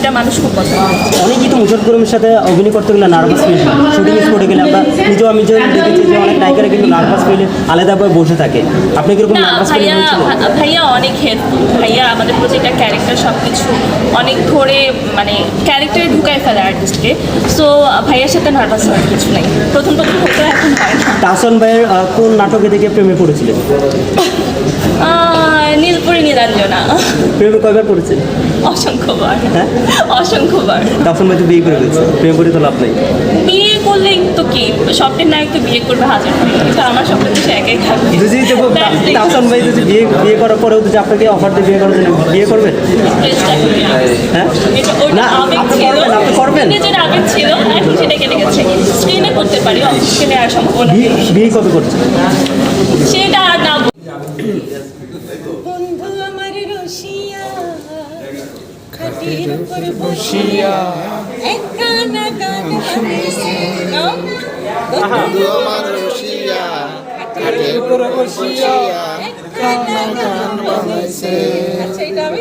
যেটা মানুষ খুব পছন্দ করে। অনেকেই তো মুশাররফ করিমের সাথে অভিনয় করতে গেলে নার্ভাস ফিল শুটিং স্পটে গেলে আমরা আমি যে দেখেছি যে অনেক নায়িকারা কিন্তু নার্ভাস ফিলে আলাদাভাবে বসে থাকে। আপনি কিরকম না নার্ভাস ফিল ভাইয়া অনেক হেল্পফুল। ভাইয়া আমাদের প্রত্যেকটা ক্যারেক্টার সব কিছু অনেক ধরে মানে ক্যারেক্টারে ঢুকায় ফেলে আর্টিস্টকে। সো ভাইয়ার সাথে নার্ভাস হওয়ার কিছু নাই। প্রথম হতো, এখন হয় না। তাহসান ভাইয়ের কোন নাটকে দেখে প্রেমে পড়েছিলেন? নীলপরি নীলাঞ্জনা। প্রেমে কয়বার পড়েছেন? অসংখ্যবার। হ্যাঁ, অসংখ্যবার। তাহসান ভাই তো বিয়ে করে ফেলছে, প্রেমে পড়ে তো লাভ নেই। বিয়ে করলেই তো কি, স্বপ্নের নায়ক তো বিয়ে করবে হাজার, কিন্তু আমার স্বপ্ন তো সে একাই থাকবে। যদি তাহসান ভাই যদি বিয়ে করার পরেও যদি আপনাকে অফার দিয়ে বিয়ে করার জন্য বিয়ে করবেন? হ্যাঁ, ওটা আবেগ ছিল, আপনি করবেন? নিজের আবেগ ছিল, এখন সেটা কেটে গেছে। স্ক্রিনে করতে পারি, অফ স্ক্রিনে আর সম্ভাবনা নেই। বিয়ে কবে করছেন? সেটা আর না। বন্ধু আমার রসিয়া খাটির উপর বসিয়া একা না গান বানাইছে বন্ধু আমার রসিয়া খাটির উপর বসিয়া একা না গান বানাইছে। আচ্ছা, এটা আমি